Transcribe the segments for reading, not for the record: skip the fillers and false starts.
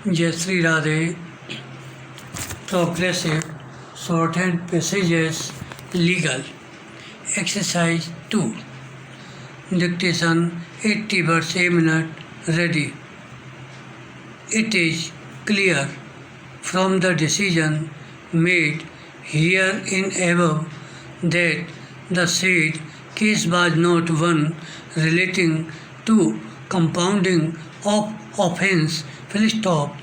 Shri Radhey, Progressive Shorthand Passages Legal. Exercise 2. Dictation 80 words a minute. Ready. It is clear from the decision made herein above that the said case was not one relating to compounding of offence, full stop.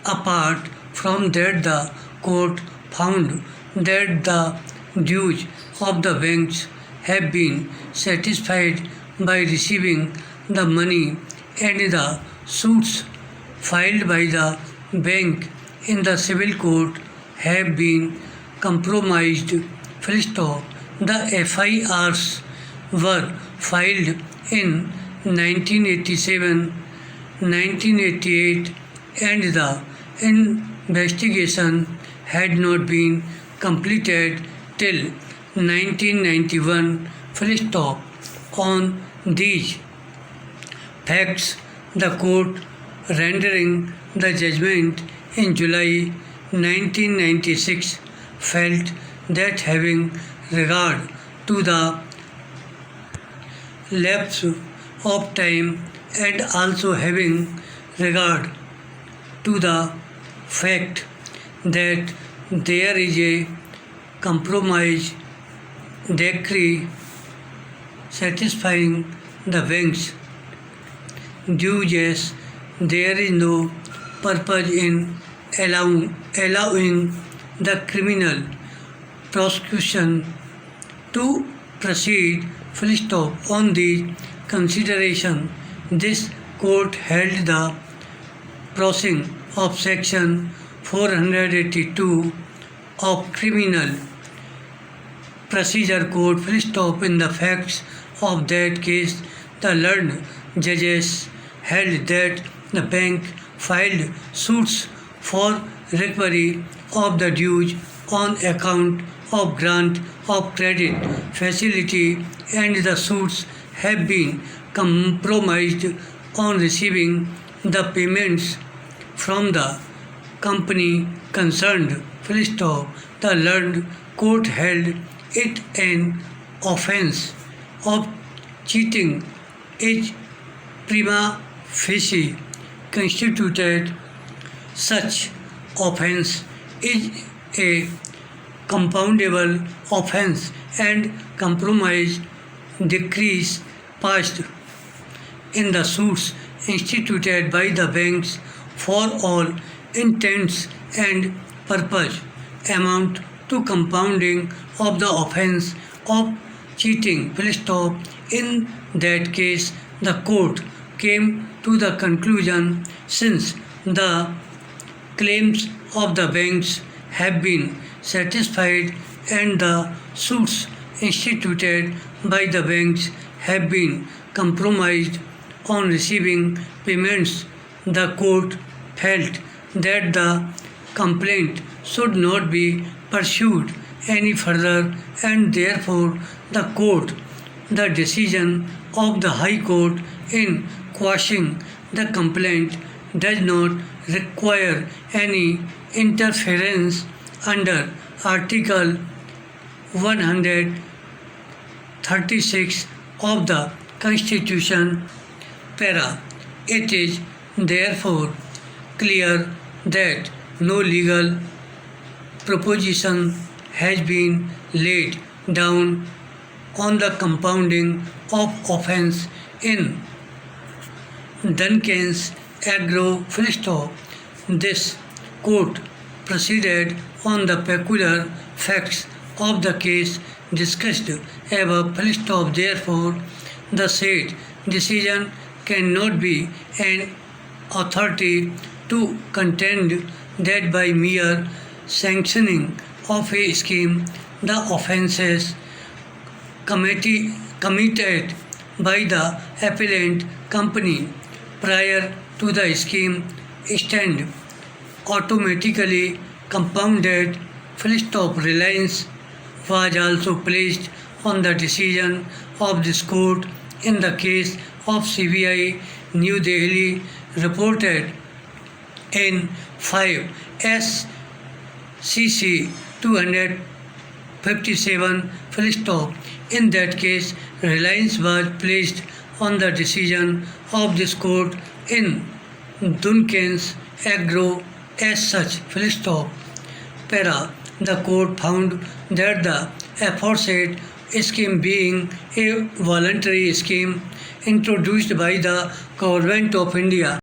Apart from that, the court found that the dues of the banks have been satisfied by receiving the money, and the suits filed by the bank in the civil court have been compromised. Full stop. The FIRs were filed in 1987, 1988, and the investigation had not been completed till 1991. Full stop. On these facts, the court, rendering the judgment in July 1996, felt that having regard to the lapse of time and also having regard to the fact that there is a compromise decree satisfying the bank's dues, there is no purpose in allowing the criminal prosecution to proceed. Full stop. On the consideration, this court held the crossing of section 482 of Criminal Procedure Code. Full stop. In the facts of that case, the learned judges held that the bank filed suits for recovery of the dues on account of grant of credit facility, and the suits have been compromised on receiving the payments from the company concerned. Full stop. The learned court held it an offence of cheating is prima facie constituted. Such offence is a compoundable offence, and compromise decrees passed in the suits instituted by the banks for all intents and purpose amount to compounding of the offence of cheating. Full stop. In that case, the court came to the conclusion, since the claims of the banks have been satisfied and the suits instituted by the banks have been compromised on receiving payments, the court felt that the complaint should not be pursued any further, and therefore the decision of the High Court in quashing the complaint does not require any interference under Article 136 of the Constitution. Para. It is therefore clear that no legal proposition has been laid down on the compounding of offence in Duncan's Agro. Full stop. This court proceeded on the peculiar facts of the case discussed above. Full stop. Therefore, the said decision cannot be an authority to contend that by mere sanctioning of a scheme, the offences committed by the appellant company prior to the scheme stand automatically compounded. Full stop. Reliance was also placed on the decision of this court in the case of CBI New Delhi reported in 5 SCC 257 full stop. In that case, reliance was placed on the decision of this court in Duncan's Agro as such full stop. Para. The court found that the aforesaid scheme being a voluntary scheme introduced by the Government of India